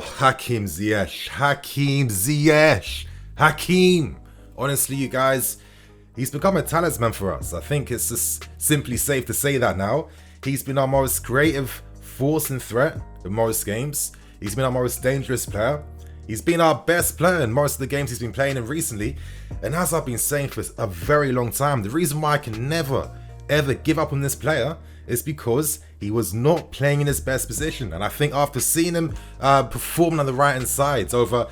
Hakim Ziyech. Hakim Ziyech. Hakim. Honestly, you guys, he's become a talisman for us. I think it's just simply safe to say that now. He's been our most creative force and threat in most games. He's been our most dangerous player. He's been our best player in most of the games he's been playing in recently. And as I've been saying for a very long time, the reason why I can never, ever give up on this player is because he was not playing in his best position. And I think after seeing him performing on the right hand side over,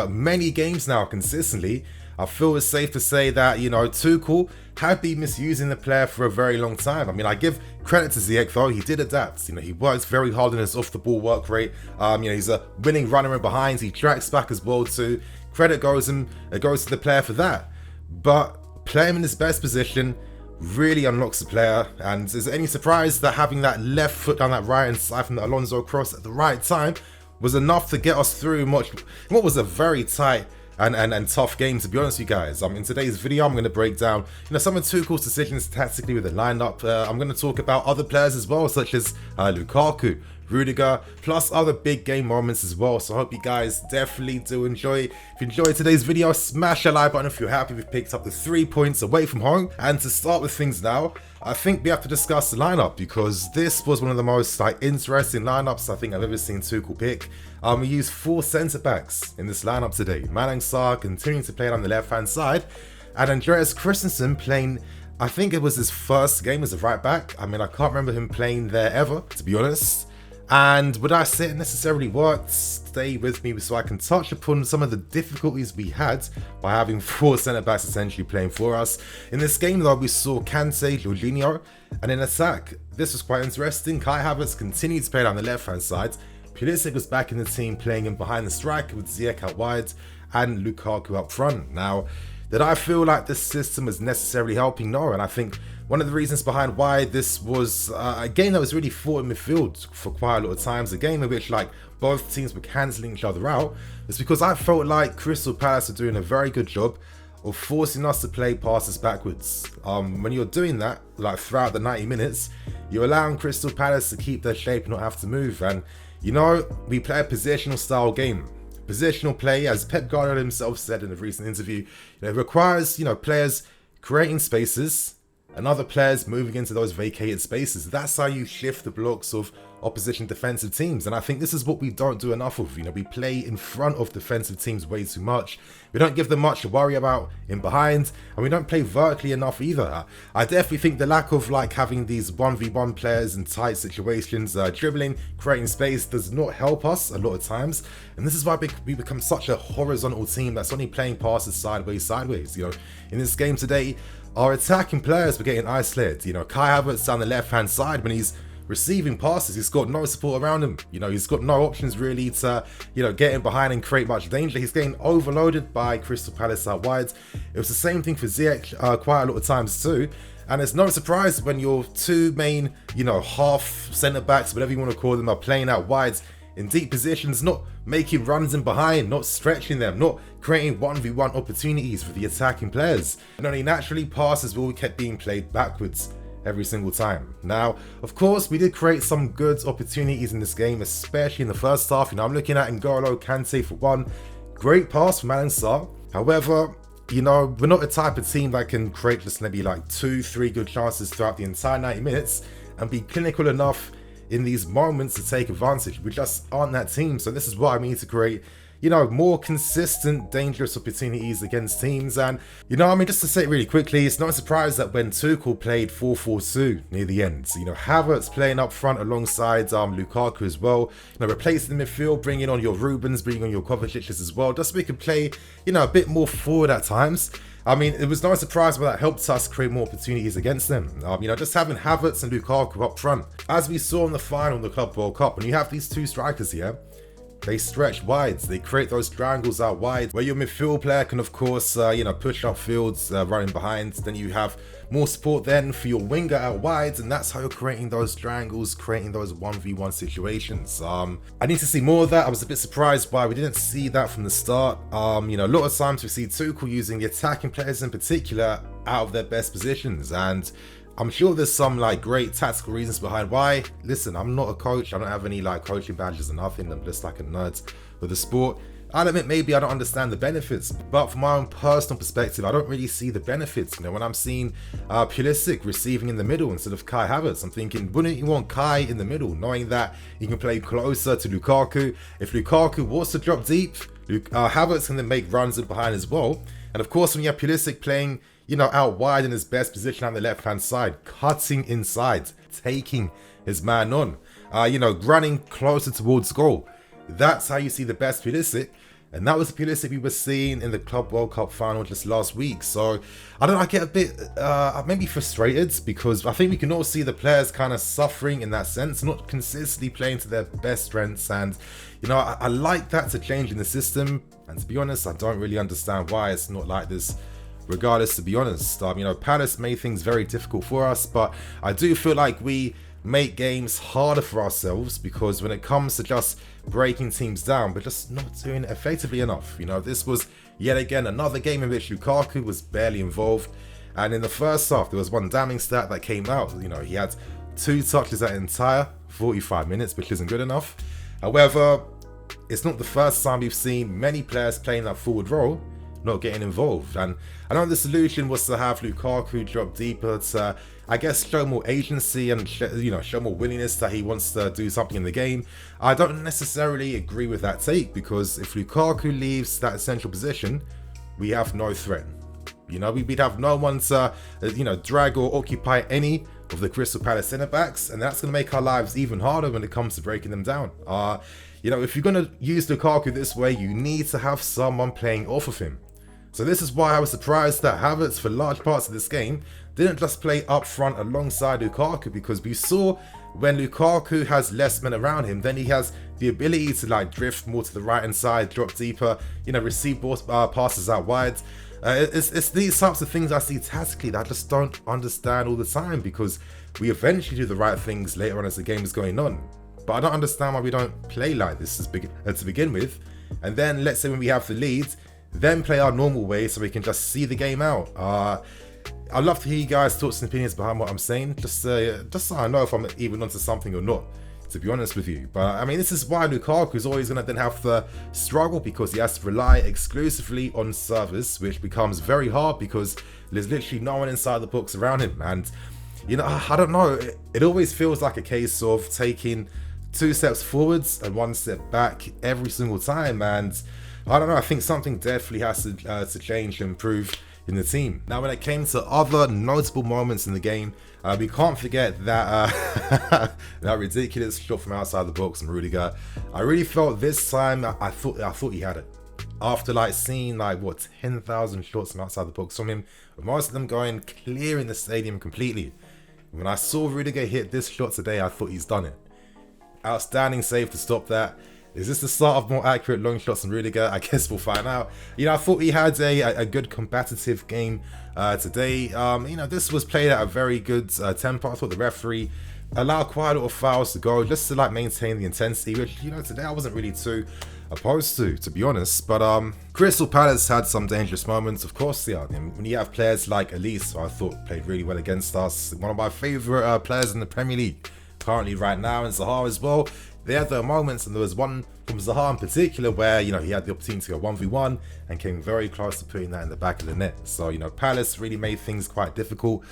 many games now consistently, I feel it's safe to say that, Tuchel had been misusing the player for a very long time. I mean, I give credit to Ziyech though, he did adapt. He works very hard on his off the ball work rate. He's a winning runner in behind, he tracks back as well too. Credit goes to the player for that. But playing him in his best position really unlocks the player, and is it any surprise that having that left foot down that right hand side from the Alonso cross at the right time was enough to get us through what was a very tight and tough game, to be honest with you guys. In today's video, I'm going to break down some of Tuchel's decisions tactically with the lineup. I'm going to talk about other players as well, such as Lukaku, Rudiger, plus other big game moments as well. So I hope you guys definitely do enjoy. If you enjoyed today's video, smash a like button if you're happy we've picked up the 3 points away from home. And to start with things now, I think we have to discuss the lineup, because this was one of the most interesting lineups I think I've ever seen Tuchel pick. We used 4 centre backs in this lineup today. Malang Sarr continuing to play on the left hand side, and Andreas Christensen playing, I think it was his first game as a right back. I mean, I can't remember him playing there ever, to be honest. And would I say it necessarily worked? Stay with me so I can touch upon some of the difficulties we had by having 4 centre-backs essentially playing for us. In this game though, we saw Kante, Jorginho, and in attack, this was quite interesting. Kai Havertz continued to play down the left-hand side. Pulisic was back in the team playing in behind the striker with Ziyech out wide and Lukaku up front. Now, did I feel like this system was necessarily helping? No, and I think one of the reasons behind why this was a game that was really fought in midfield for quite a lot of times, a game in which both teams were cancelling each other out, is because I felt like Crystal Palace were doing a very good job of forcing us to play passes backwards. When you're doing that, throughout the 90 minutes, you're allowing Crystal Palace to keep their shape and not have to move. And we play a positional style game. Positional play, as Pep Guardiola himself said in a recent interview, it requires players creating spaces and other players moving into those vacated spaces. That's how you shift the blocks of opposition defensive teams. And I think this is what we don't do enough of. We play in front of defensive teams way too much. We don't give them much to worry about in behind, and we don't play vertically enough either. I definitely think the lack of having these 1v1 players in tight situations, dribbling, creating space, does not help us a lot of times. And this is why we become such a horizontal team that's only playing passes sideways. In this game today, our attacking players were getting isolated. Kai Havertz down the left-hand side, when he's receiving passes, he's got no support around him. He's got no options really to, get in behind and create much danger. He's getting overloaded by Crystal Palace out wide. It was the same thing for Ziyech quite a lot of times too. And it's no surprise when your 2 main, half centre-backs, whatever you want to call them, are playing out wide in deep positions, not making runs in behind, not stretching them, not creating 1v1 opportunities for the attacking players. And only naturally passes will kept being played backwards every single time. Now, of course, we did create some good opportunities in this game, especially in the first half. I'm looking at N'Golo Kante for one. Great pass from Malang Sarr. However, we're not the type of team that can create just maybe 2-3 good chances throughout the entire 90 minutes and be clinical enough in these moments to take advantage. We just aren't that team. So this is what I mean to create, more consistent, dangerous opportunities against teams. And, just to say it really quickly, it's not a surprise that when Tuchel played 4-4-2 near the end, Havertz playing up front alongside Lukaku as well, replacing the midfield, bringing on your Rubens, bringing on your Kovacic's as well, just so we could play, a bit more forward at times. It was no surprise why that helped us create more opportunities against them. Just having Havertz and Lukaku up front, as we saw in the final of the Club World Cup, when you have these 2 strikers here, they stretch wide, they create those triangles out wide, where your midfield player can, of course, push upfields, running behind. Then you have more support then for your winger out wide, and that's how you're creating those triangles, creating those 1v1 situations. I need to see more of that. I was a bit surprised why we didn't see that from the start. A lot of times we see Tuchel using the attacking players in particular out of their best positions, and I'm sure there's some like great tactical reasons behind why. Listen, I'm not a coach. I don't have any like coaching badges or nothing. I'm just like a nerd with the sport. I'll admit maybe I don't understand the benefits, but from my own personal perspective, I don't really see the benefits. You know, when I'm seeing Pulisic receiving in the middle instead of Kai Havertz, I'm thinking, wouldn't you want Kai in the middle, knowing that he can play closer to Lukaku? If Lukaku was to drop deep, Havertz can then make runs in behind as well. And of course, when you have Pulisic playing, you know, out wide in his best position on the left-hand side, cutting inside, taking his man on, you know, running closer towards goal. That's how you see the best Pulisic. And that was the Pulisic we were seeing in the Club World Cup final just last week. So, I don't know, I get a bit maybe frustrated because I think we can all see the players kind of suffering in that sense, not consistently playing to their best strengths. And, you know, I like that to change in the system. And to be honest, I don't really understand why it's not like this. Regardless, to be honest, you know, Palace made things very difficult for us, but I do feel like we make games harder for ourselves because when it comes to just breaking teams down, we're just not doing it effectively enough. You know, this was yet again another game in which Lukaku was barely involved, and in the first half there was one damning stat that came out. You know, he had 2 touches that entire 45 minutes, which isn't good enough. However, it's not the first time we've seen many players playing that forward role not getting involved, and I know the solution was to have Lukaku drop deeper to, I guess, show more agency and show more willingness that he wants to do something in the game. I don't necessarily agree with that take because if Lukaku leaves that essential position, we have no threat. You know, we'd have no one to, drag or occupy any of the Crystal Palace centre backs, and that's going to make our lives even harder when it comes to breaking them down. You know, if you're going to use Lukaku this way, you need to have someone playing off of him. So this is why I was surprised that Havertz, for large parts of this game, didn't just play up front alongside Lukaku, because we saw when Lukaku has less men around him, then he has the ability to like drift more to the right hand side, drop deeper, receive passes out wide. It's these types of things I see tactically that I just don't understand all the time, because we eventually do the right things later on as the game is going on. But I don't understand why we don't play like this to begin with. And then let's say when we have the lead, then play our normal way so we can just see the game out. I'd love to hear you guys' thoughts and opinions behind what I'm saying, just so I know if I'm even onto something or not, to be honest with you. But I mean, this is why Lukaku is always going to then have to struggle, because he has to rely exclusively on service, which becomes very hard because there's literally no one inside the box around him. And I don't know, it always feels like a case of taking 2 steps forwards and 1 step back every single time. And I don't know, I think something definitely has to change and improve in the team. Now, when it came to other notable moments in the game, we can't forget that that ridiculous shot from outside the box from Rudiger. I really felt this time, I thought he had it. After seeing 10,000 shots from outside the box from him, most of them going clear in the stadium completely. When I saw Rudiger hit this shot today, I thought he's done it. Outstanding save to stop that. Is this the start of more accurate long shots from Rudiger? I guess we'll find out. I thought he had a good combative game today. This was played at a very good tempo. I thought the referee allowed quite a lot of fouls to go just to maintain the intensity, which today I wasn't really too opposed to be honest. But Crystal Palace had some dangerous moments. Of course they are. When you have players like Elise, who I thought played really well against us, one of my favourite players in the Premier League currently right now, and Zaha as well. They had their moments, and there was one from Zaha in particular where, he had the opportunity to go 1v1 and came very close to putting that in the back of the net. So, Palace really made things quite difficult.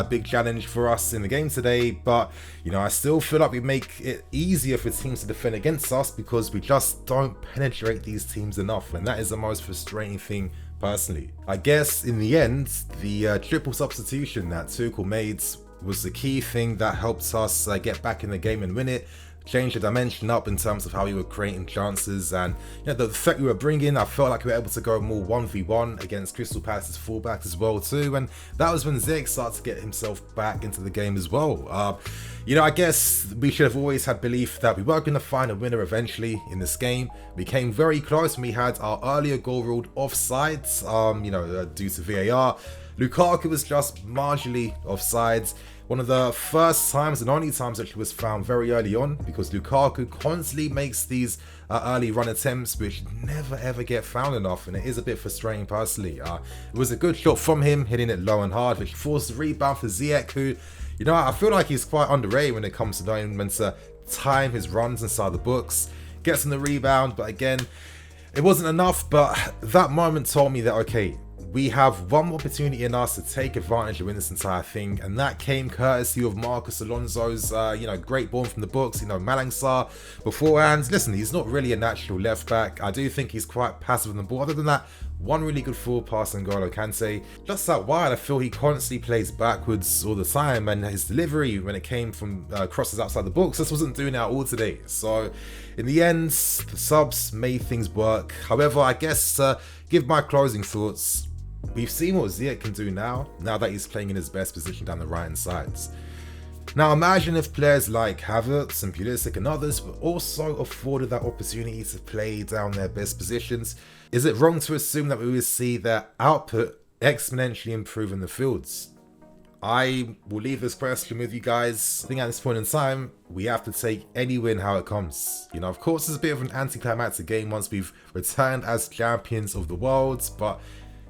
Big challenge for us in the game today, but, I still feel like we make it easier for teams to defend against us because we just don't penetrate these teams enough, and that is the most frustrating thing personally. I guess in the end, the triple substitution that Tuchel made was the key thing that helped us get back in the game and win it. Change the dimension up in terms of how we were creating chances, and the threat we were bringing, I felt like we were able to go more 1v1 against Crystal Palace's fullbacks as well too, and that was when Ziyech started to get himself back into the game as well. I guess we should have always had belief that we were going to find a winner eventually in this game. We came very close when we had our earlier goal ruled offsides, due to VAR. Lukaku was just marginally offsides. One of the first times and only times that he was found very early on, because Lukaku constantly makes these early run attempts, which never ever get found enough, and it is a bit frustrating personally. It was a good shot from him, hitting it low and hard, which forced the rebound for Ziyech, who, you know, I feel like he's quite underrated when it comes to knowing when to time his runs inside the books. Gets on the rebound, but again, it wasn't enough. But that moment told me that, okay, we have one more opportunity in us to take advantage of this entire thing, and that came courtesy of Marcos Alonso's, great ball from the books. Malang Sarr beforehand. Listen, he's not really a natural left back. I do think he's quite passive on the ball. Other than that, one really good forward pass on N'Golo Kante. Just that wide, I feel he constantly plays backwards all the time, and his delivery when it came from crosses outside the box just wasn't doing that all today. So in the end, the subs made things work. However, I guess give my closing thoughts. We've seen what Ziyech can do now that he's playing in his best position down the right-hand sides. Now imagine if players like Havertz and Pulisic and others were also afforded that opportunity to play down their best positions. Is it wrong to assume that we will see their output exponentially improve in the fields? I will leave this question with you guys. I think at this point in time, we have to take any win how it comes. Of course, it's a bit of an anticlimactic game once we've returned as champions of the world, but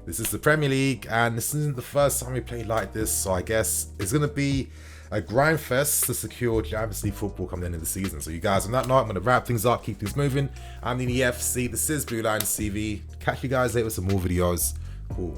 this is the Premier League, and this isn't the first time we played like this, so I guess it's going to be a grind fest to secure Champions League football coming into the season. So you guys, on that note, I'm going to wrap things up, keep things moving. I'm the EFC, this is Blue Line TV. Catch you guys later with some more videos. Cool.